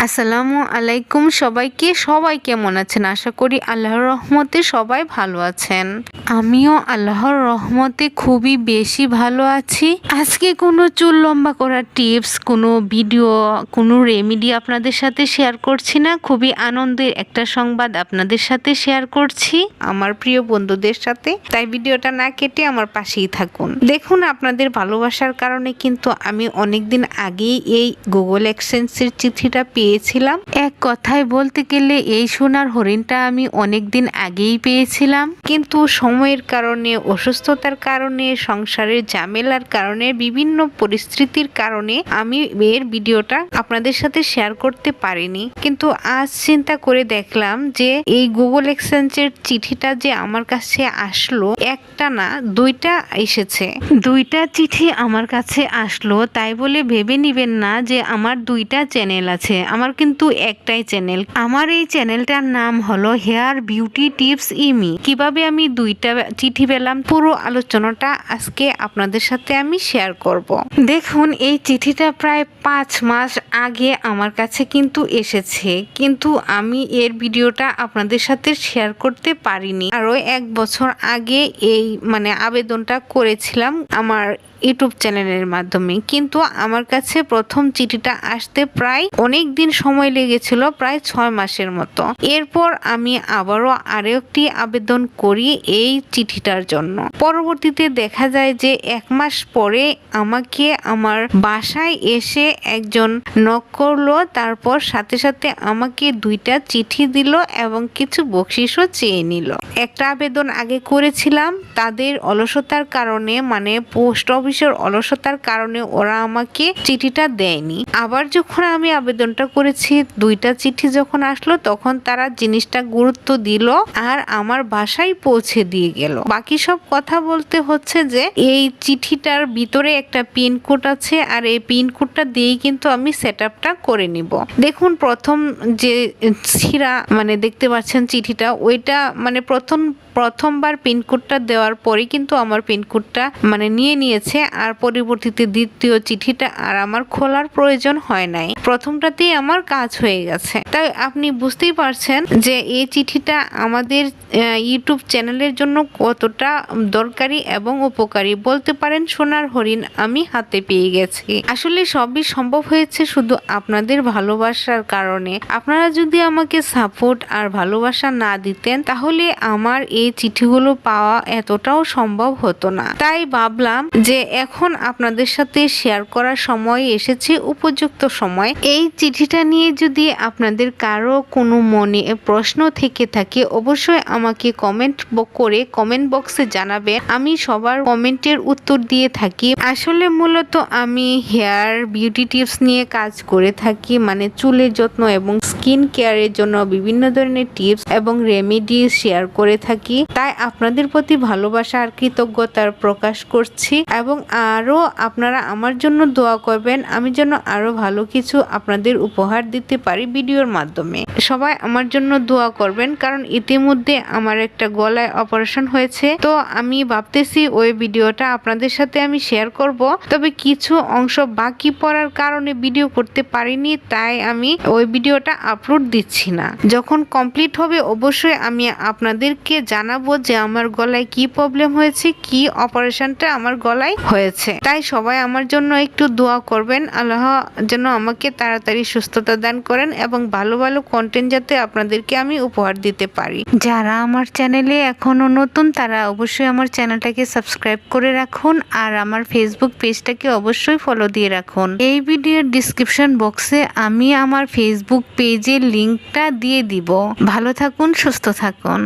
আসসালামু আলাইকুম সবাইকে। সবাই কেমন আছেন? আশা করি আল্লাহর রহমতে সবাই ভালো আছেন। আমিও আল্লাহর রহমতে খুবই বেশি ভালো আছি। আজকে কোনো চুল লম্বা করার টিপস, কোনো ভিডিও, কোনো রেমেডি আপনাদের সাথে শেয়ার করছি না। খুবই আনন্দের একটা সংবাদ আপনাদের সাথে শেয়ার করছি আমার প্রিয় বন্ধুদের সাথে। তাই ভিডিওটা না কেটে আমার পাশেই থাকুন। দেখুন, আপনাদের ভালোবাসার কারণে কিন্তু আমি অনেকদিন আগেই এই গুগল এক্সচেঞ্জের চিঠিটা পেয়েছিলাম। এক কথায় বলতে গেলে এই সোনার হরিণটা আমি অনেকদিন আগেই পেয়েছিলাম, কিন্তু সময়ের কারণে, অসুস্থতার কারণে, সংসারের ঝামেলার কারণে, বিভিন্ন পরিস্থিতির কারণে আমি এর ভিডিওটা আপনাদের সাথে শেয়ার করতে পারিনি। কিন্তু আজ চিন্তা করে দেখলাম যে এই গুগল এক্সচেঞ্জের চিঠিটা যে আমার কাছে আসলো, একটা না দুইটা এসেছে। দুইটা চিঠি আমার কাছে আসলো তাই বলে ভেবে নিবেন না যে আমার দুইটা চ্যানেল আছে। আমার কিন্তু একটাই চ্যানেল। আমার এই চ্যানেলটার নাম হলো হেয়ার বিউটি টিপস ইমি। কিভাবে আমি দুইটা চিঠি পেলাম, পুরো আলোচনাটা আজকে আপনাদের সাথে আমি শেয়ার করব। দেখুন, এই চিঠিটা প্রায় 5 মাস আগে আমার কাছে কিন্তু এসেছে, কিন্তু আমি এর ভিডিওটা আপনাদের সাথে শেয়ার করতে পারিনি। আরো 1 বছর আগে এই আবেদনটা করেছিলাম আমার ইউটিউব চ্যানেলের মাধ্যমে, কিন্তু আমার কাছে প্রথম চিঠিটা আসতে প্রায় অনেক দিন সময় লেগেছিল, প্রায় 6 মাসের মতো। এরপর আমি আবারও আরেকটি আবেদন করি এই চিঠিটার জন্য। পরবর্তীতে দেখা যায় যে 1 মাস পরে আমাকে আমার বাসায় এসে একজন নক করলো, তারপর সাথে সাথে আমাকে 2টা চিঠি দিল এবং কিছু বকশিশও চেয়ে নিল। একটা আবেদন আগে করেছিলাম, তাদের অলসতার কারণে, পোস্ট অফিসের অলসতার কারণে ওরা আমাকে চিঠিটা দেয়নি। আবার যখন আমি আবেদনটা করেছি, 2টা চিঠি যখন আসলো, তখন তারা জিনিসটা গুরুত্ব দিল আর আমার বাসায় পৌঁছে দিয়ে গেল। বাকি সব কথা বলতে হচ্ছে যে এই চিঠিটার ভিতরে একটা পিনকোড আছে, আর এই পিনকোডটা দিয়েই কিন্তু আমি সেটআপটা করে নিব। দেখুন, প্রথম যে ছিঁড়া দেখতে পাচ্ছেন চিঠিটা, ওইটা প্রথমবার পিনকোডটা দেওয়ার পরে কিন্তু আমার পিনকোডটা নিয়ে নিয়েছে, আর পরবর্তীতে দ্বিতীয় চিঠিটা আর আমার খোলার প্রয়োজন হয় নাই। প্রথমটাতেই আমার কাজ হয়ে গেছে। তাই আপনি বুঝতেই পারছেন যে এই চিঠিটা আমাদের ইউটিউব চ্যানেলের জন্য কতটা দরকারি এবং উপকারী। বলতে পারেন সোনার হরিণ আমি হাতে পেয়ে গেছি। আসলে সবই সম্ভব হয়েছে শুধু আপনাদের ভালোবাসার কারণে। আপনারা যদি আমাকে সাপোর্ট আর ভালোবাসা না দিতেন, তাহলে আমার এই চিঠিগুলো পাওয়া এতটাও সম্ভব হতো না। তাই ভাবলাম যে এখন আপনাদের সাথে শেয়ার করার সময় এসেছে, উপযুক্ত সময়। এই চিঠিটা নিয়ে যদি আপনাদের কারো কোনো মনে প্রশ্ন থেকে থাকে, অবশ্যই আমাকে কমেন্ট বক্সে জানাবেন। আমি সবার কমেন্টের উত্তর দিয়ে থাকি। আসলে মূলত আমি হেয়ার বিউটি টিপস নিয়ে কাজ করে থাকি, চুলের যত্ন এবং স্কিন কেয়ারের জন্য বিভিন্ন ধরনের টিপস এবং রেমেডি শেয়ার করে থাকি। তাই আপনাদের প্রতি ভালোবাসা আর কৃতজ্ঞতার প্রকাশ করছি, এবং আরো আপনারা আমার জন্য দোয়া করবেন, আমি যেন আরো ভালো কিছু আপনাদের উপহার দিতে পারি ভিডিওর মাধ্যমে। সবাই আমার জন্য দোয়া করবেন, কারণ ইতিমধ্যে আমার একটা গলায় অপারেশন হয়েছে। তো আমি ভাবতেছি ওই ভিডিওটা আপনাদের সাথে আমি শেয়ার করব, তবে কিছু অংশ বাকি পড়ার কারণে ভিডিও করতে পারিনি, তাই আমি ওই ভিডিওটা আপলোড দিচ্ছি না। যখন কমপ্লিট হবে অবশ্যই আমি আপনাদেরকে জানাবো যে আমার গলায় কি প্রবলেম হয়েছে, কি অপারেশনটা আমার গলায় হয়েছে। তাই সবাই আমার জন্য একটু দোয়া করবেন, আল্লাহ যেন আমাকে তাড়াতাড়ি সুস্থতা দান করেন এবং ভালো ভালো কন্টেন্ট যাতে আপনাদেরকে আমি উপহার দিতে পারি। যারা আমার চ্যানেলে এখনো নতুন, তারা অবশ্যই আমার চ্যানেলটাকে সাবস্ক্রাইব করে রাখুন, আর আমার ফেসবুক পেজটাকে অবশ্যই ফলো দিয়ে রাখুন। এই ভিডিওর ডিসক্রিপশন বক্সে আমি আমার ফেসবুক পেজের লিঙ্কটা দিয়ে দিব। ভালো থাকুন, সুস্থ থাকুন।